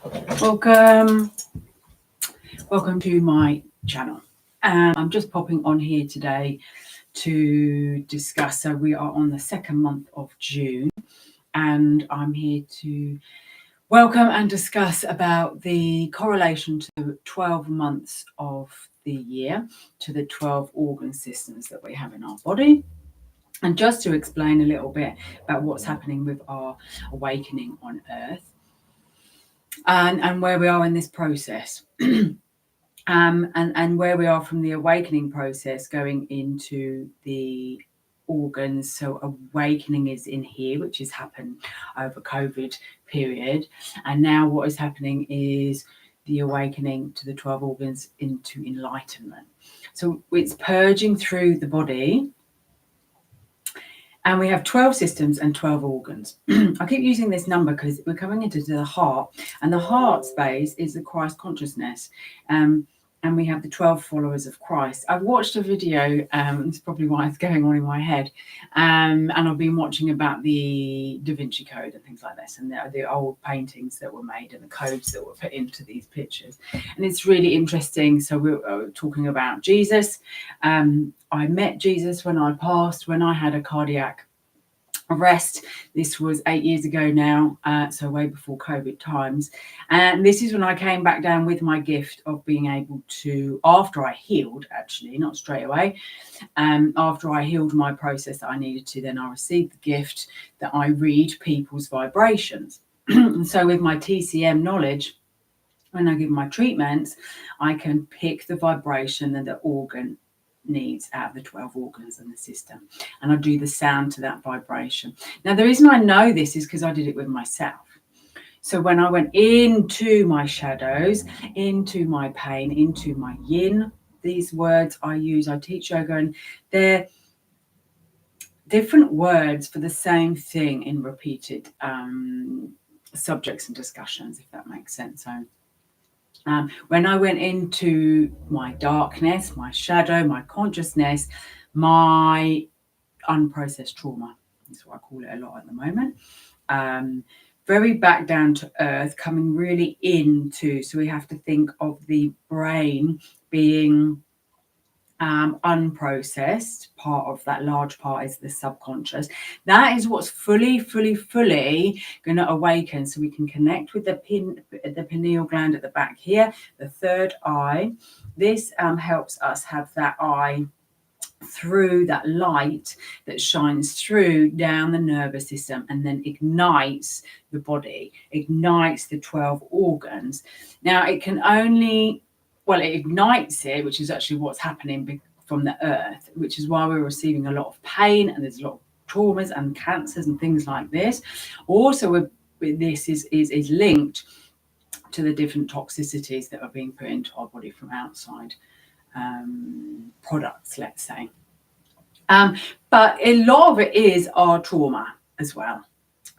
Welcome to my channel. I'm just popping on here today to discuss. So we are on the second month of June, and I'm here to welcome and discuss about the correlation to the 12 months of the year, to the 12 organ systems that we have in our body. And just to explain a little bit about what's happening with our awakening on Earth and where we are in this process. And where we are from the awakening process going into the organs. So awakening is in here, which has happened over COVID period. And now what is happening is the awakening to the 12 organs into enlightenment. So it's purging through the body. And we have 12 systems and 12 organs. I keep using this number because we're coming into the heart, and the heart space is the Christ consciousness. And we have the 12 followers of Christ. I've watched a video, it's probably why it's going on in my head, and I've been watching about the Da Vinci Code and things like this, and the old paintings that were made and the codes that were put into these pictures. And it's really interesting. So we're talking about Jesus. I met Jesus when I had a cardiac arrest. This was 8 years ago now, so way before COVID times. And this is when I came back down with my gift of being able to, after I healed, actually, not straight away, after I healed my process that I needed to, then I received the gift that I read people's vibrations. And so with my TCM knowledge, when I give my treatments, I can pick the vibration and the organ needs out of the 12 organs in the system, and I do the sound to that vibration. Now the reason I know this is because I did it with myself. So when I went into my shadows, into my pain, into my yin, these words I use, I teach yoga, and they're different words for the same thing in repeated subjects and discussions, if that makes sense. So when I went into my darkness, my shadow, my consciousness, my unprocessed trauma, is what I call it a lot at the moment, very back down to earth, coming really into, so we have to think of the brain being unprocessed. Part of that large part is the subconscious. That is what's fully going to awaken, so we can connect with the pineal gland at the back here, the third eye. This helps us have that eye through that light that shines through down the nervous system, and then ignites the body, ignites the 12 organs. Now it can only, well, it ignites it, which is actually what's happening from the earth, which is why we're receiving a lot of pain, and there's a lot of traumas and cancers and things like this. Also, with this is linked to the different toxicities that are being put into our body from outside products, let's say. But a lot of it is our trauma as well.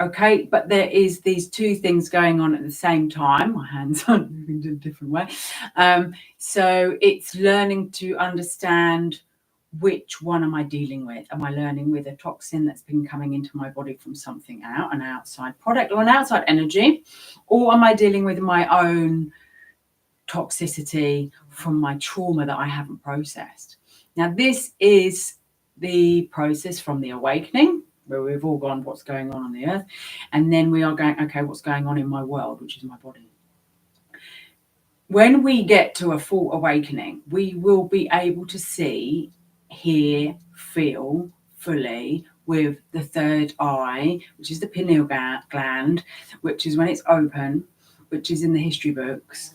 Okay, but there is these two things going on at the same time. My hands are moving in a different way. So it's learning to understand which one am I dealing with. Am I learning with a toxin that's been coming into my body from something out, an outside product or an outside energy? Or am I dealing with my own toxicity from my trauma that I haven't processed? Now, this is the process from the awakening, where we've all gone, what's going on the earth? And then we are going, okay, what's going on in my world, which is my body? When we get to a full awakening, we will be able to see, hear, feel fully with the third eye, which is the pineal gland, which is when it's open, which is in the history books,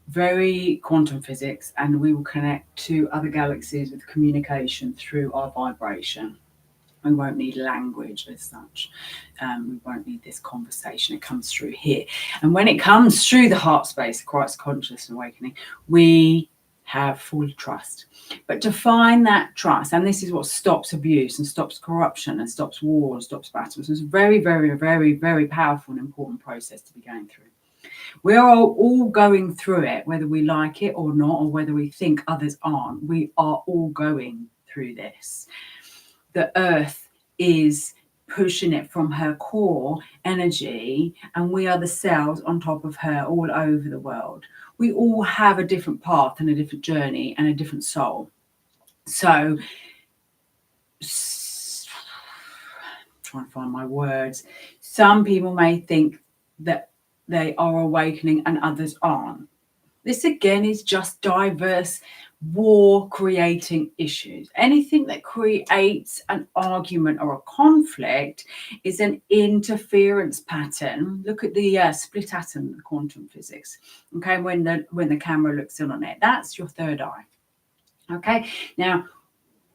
very quantum physics, and we will connect to other galaxies with communication through our vibration. We won't need language as such. We won't need this conversation. It comes through here. And when it comes through the heart space, Christ conscious awakening, we have full trust. But to find that trust, and this is what stops abuse and stops corruption and stops war and stops battles. It's a very, very, very, very powerful and important process to be going through. We're all going through it, whether we like it or not, or whether we think others aren't. We are all going through this. The earth is pushing it from her core energy, and we are the cells on top of her all over the world. We all have a different path and a different journey and a different soul. So, trying to find my words. Some people may think that they are awakening and others aren't. This again is just diverse war creating issues. Anything that creates an argument or a conflict is an interference pattern. Look at the split atom, the quantum physics. Okay, when the camera looks in on it, that's your third eye. Okay, now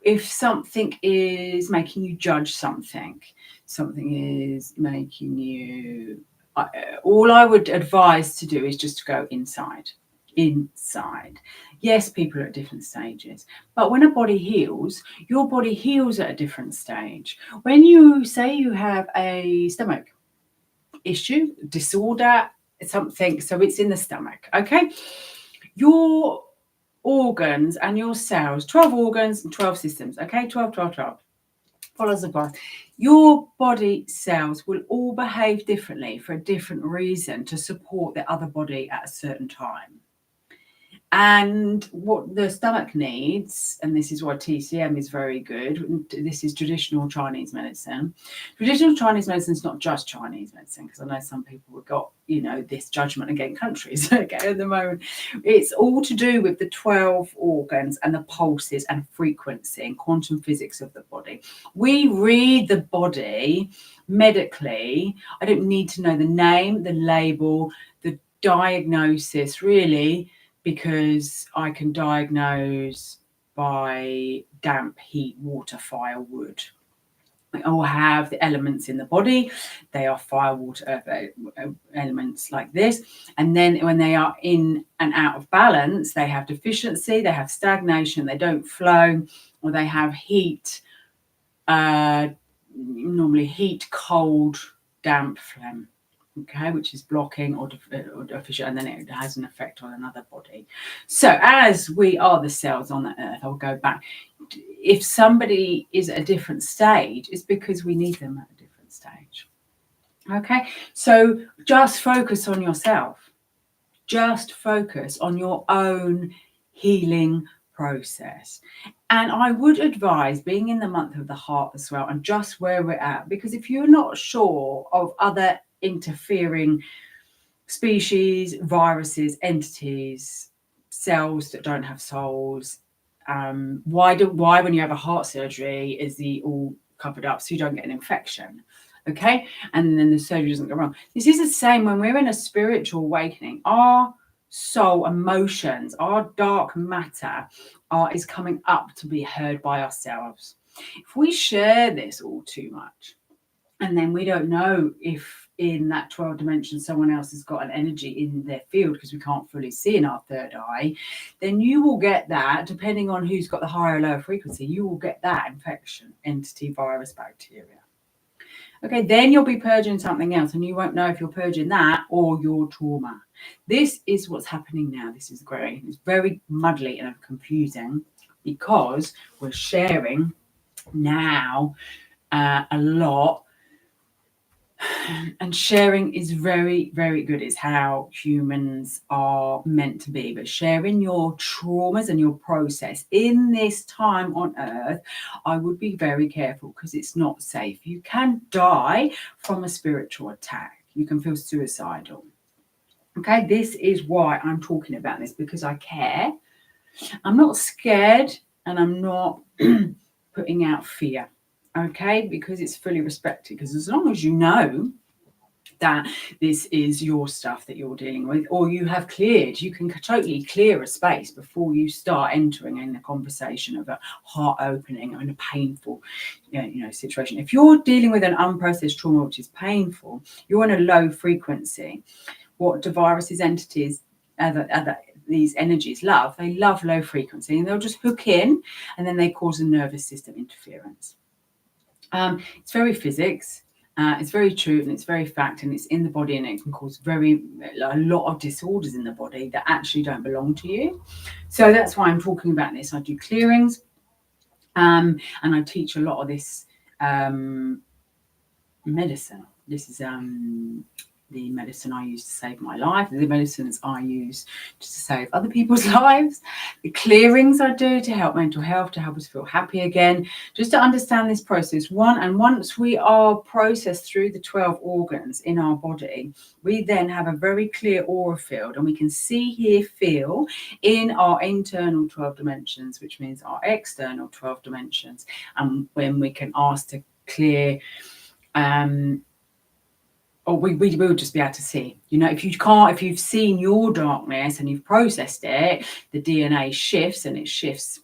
if something is making you judge something is making you, all I would advise to do is just to go inside. Yes, people are at different stages, but when a body heals, your body heals at a different stage. When you say you have a stomach issue, disorder, something, so it's in the stomach, okay, your organs and your cells, 12 organs and 12 systems, okay, 12 follows the path. Your body cells will all behave differently for a different reason to support the other body at a certain time. And what the stomach needs, and this is why TCM is very good, this is traditional Chinese medicine. Traditional Chinese medicine is not just Chinese medicine, because I know some people have got, this judgment against countries okay, at the moment. It's all to do with the 12 organs and the pulses and frequency and quantum physics of the body. We read the body medically. I don't need to know the name, the label, the diagnosis, really, because I can diagnose by damp, heat, water, fire, wood. We all have the elements in the body. They are fire, water, earth elements like this. And then when they are in and out of balance, they have deficiency, they have stagnation, they don't flow, or they have heat, normally heat, cold, damp, phlegm. Okay, which is blocking or deficient, and then it has an effect on another body. So as we are the cells on the earth, I'll go back. If somebody is at a different stage, it's because we need them at a different stage. Okay, so just focus on yourself. Just focus on your own healing process. And I would advise being in the month of the heart as well, and just where we're at, because if you're not sure of other interfering species, viruses, entities, cells that don't have souls, why when you have a heart surgery is the all covered up so you don't get an infection? Okay, and then the surgery doesn't go wrong. This is the same when we're in a spiritual awakening. Our soul emotions, our dark matter is coming up to be heard by ourselves. If we share this all too much, and then we don't know if in that 12 dimension someone else has got an energy in their field, because we can't fully see in our third eye, then you will get that, depending on who's got the higher or lower frequency, you will get that infection, entity, virus, bacteria. Okay, then you'll be purging something else, and you won't know if you're purging that or your trauma. This is what's happening now. This is great. It's very muddly and confusing because we're sharing now a lot. And sharing is very, very good. It's how humans are meant to be. But sharing your traumas and your process in this time on earth, I would be very careful, because it's not safe. You can die from a spiritual attack. You can feel suicidal. Okay, this is why I'm talking about this, because I care. I'm not scared, and I'm not putting out fear. Okay, because it's fully respected. Because as long as you know that this is your stuff that you're dealing with, or you have cleared, you can totally clear a space before you start entering in a conversation of a heart opening and a painful situation. If you're dealing with an unprocessed trauma which is painful, you're on a low frequency. What do viruses, entities, these energies love? They love low frequency, and they'll just hook in, and then they cause a nervous system interference. It's very physics, it's very true, and it's very fact, and it's in the body, and it can cause a lot of disorders in the body that actually don't belong to you. So that's why I'm talking about this. I do clearings, and I teach a lot of this medicine. This is the medicine I use to save my life, the medicines I use to save other people's lives, the clearings I do to help mental health, to help us feel happy again, just to understand this process. And once we are processed through the 12 organs in our body, we then have a very clear aura field, and we can see, hear, feel in our internal 12 dimensions, which means our external 12 dimensions. And when we can ask to clear, or we will just be able to see. If you've seen your darkness and you've processed it, the DNA shifts and it shifts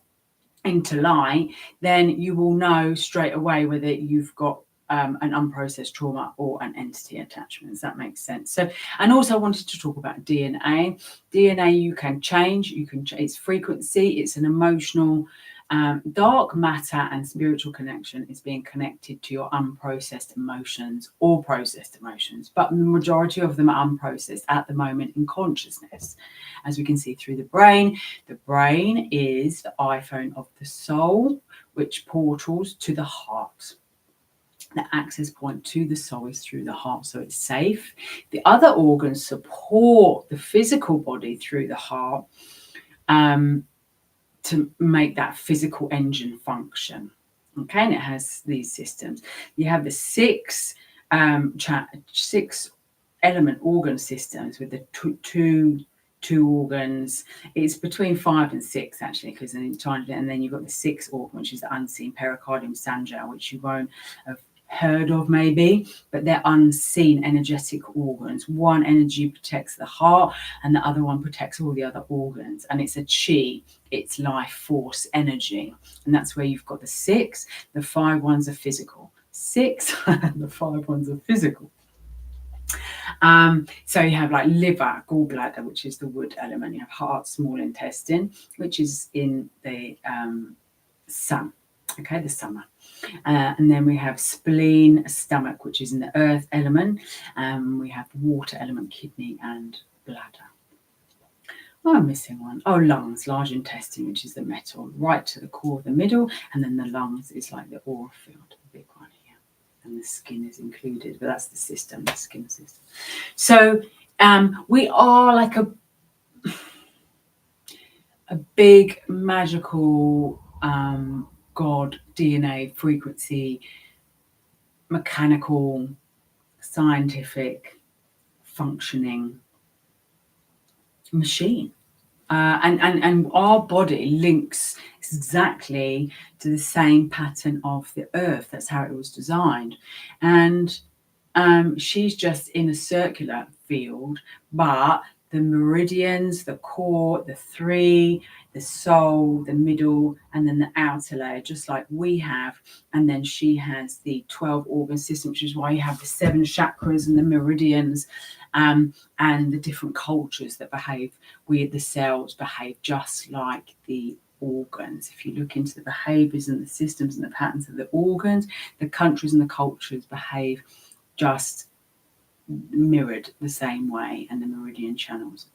into light, then you will know straight away whether you've got an unprocessed trauma or an entity attachment. Does that make sense? So, and also I wanted to talk about DNA. DNA you can change. Its frequency. It's an emotional. Dark matter and spiritual connection is being connected to your unprocessed emotions or processed emotions, but the majority of them are unprocessed at the moment in consciousness. As we can see through the brain is the iPhone of the soul, which portals to the heart. The access point to the soul is through the heart, so it's safe. The other organs support the physical body through the heart, to make that physical engine function. Okay, and it has these systems. You have the six element organ systems with the two organs. It's between 5 and 6 actually, because and then you've got the 6th organ, which is the unseen pericardium sanja, which you won't have heard of maybe, but they're unseen energetic organs. One energy protects the heart and the other one protects all the other organs, and it's a chi, it's life force energy. And that's where you've got the 6. The 5 ones are physical. 6 the 5 ones are physical. So you have like liver, gallbladder, which is the wood element. You have heart, small intestine, which is in the sun. Okay, the summer. And then we have spleen, stomach, which is in the earth element. We have water element, kidney and bladder. Oh, I'm missing one. Oh, lungs, large intestine, which is the metal, right to the core, the middle, and then the lungs is like the aura field, the big one here. And the skin is included, but that's the system, the skin system. So we are like a big magical God DNA frequency, mechanical, scientific, functioning machine. And our body links exactly to the same pattern of the earth. That's how it was designed. And she's just in a circular field, but the meridians, the core, the 3, the soul, the middle, and then the outer layer, just like we have. And then she has the 12 organ system, which is why you have the 7 chakras and the meridians, and the different cultures that behave. The cells behave just like the organs. If you look into the behaviors and the systems and the patterns of the organs, the countries and the cultures behave just mirrored the same way, and the meridian channels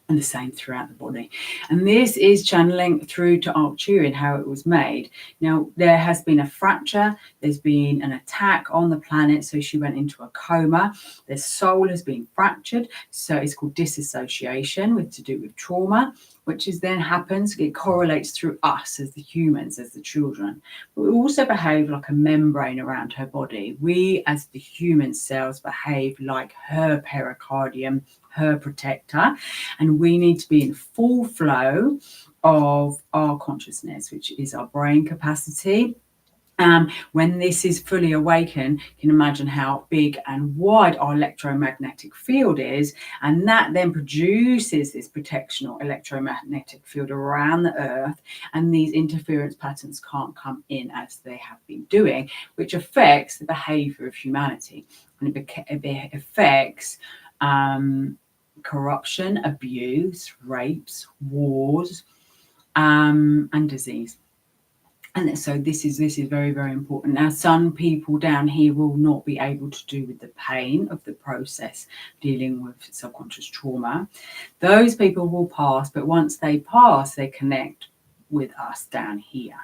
and the same throughout the body. And this is channeling through to Arcturian, how it was made. Now, there has been a fracture, there's been an attack on the planet, so she went into a coma. Their soul has been fractured, so it's called disassociation, to do with trauma, which is then happens, it correlates through us as the humans, as the children. But we also behave like a membrane around her body. We, as the human cells, behave like her pericardium, her protector, and we need to be in full flow of our consciousness, which is our brain capacity. When this is fully awakened, you can imagine how big and wide our electromagnetic field is, and that then produces this protectional electromagnetic field around the earth, and these interference patterns can't come in as they have been doing, which affects the behavior of humanity, and it affects corruption, abuse, rapes, wars, and disease. And so this is very, very important. Now, some people down here will not be able to do with the pain of the process dealing with subconscious trauma. Those people will pass, but once they pass, they connect with us down here.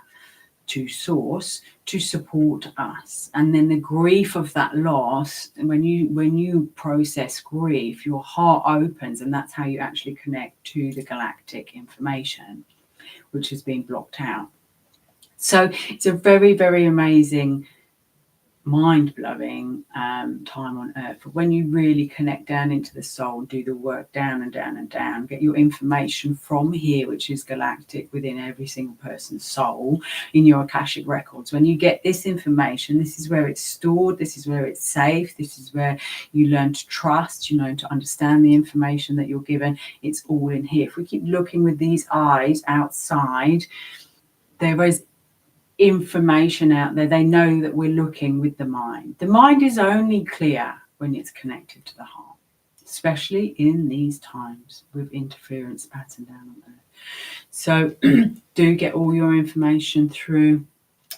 to source to support us. And then the grief of that loss, when you process grief, your heart opens, and that's how you actually connect to the galactic information which has been blocked out. So it's a very, very amazing, mind-blowing time on earth. But when you really connect down into the soul, do the work down and down and down, get your information from here, which is galactic, within every single person's soul, in your Akashic records. When you get this information, this is where it's stored, this is where it's safe, this is where you learn to trust, you learn to understand the information that you're given. It's all in here. If we keep looking with these eyes outside, there is information out there. They know that we're looking with the mind. The mind is only clear when it's connected to the heart, especially in these times with interference pattern down on earth. So do get all your information through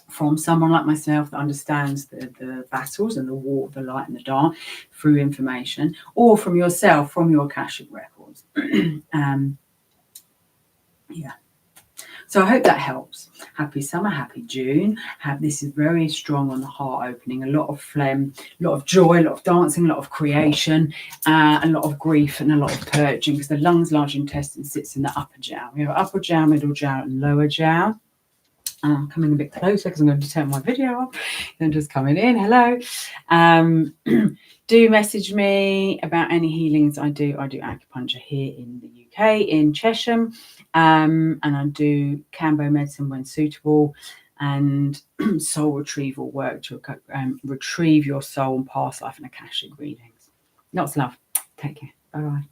from someone like myself that understands the battles and the war, the light and the dark, through information, or from yourself, from your Akashic records. Yeah. So I hope that helps. Happy summer, happy June. This is very strong on the heart opening. A lot of phlegm, a lot of joy, a lot of dancing, a lot of creation, a lot of grief, and a lot of purging, because the lungs, large intestine sits in the upper jiao. We have upper jiao, middle jiao, and lower jiao. Coming a bit closer because I'm going to turn my video off. Then just coming in. Hello. Do message me about any healings I do. I do acupuncture here in the UK, in Chesham, and I do Cambo medicine when suitable, and soul retrieval work to retrieve your soul and past life and Akashic readings. Lots of love. Take care. Bye bye.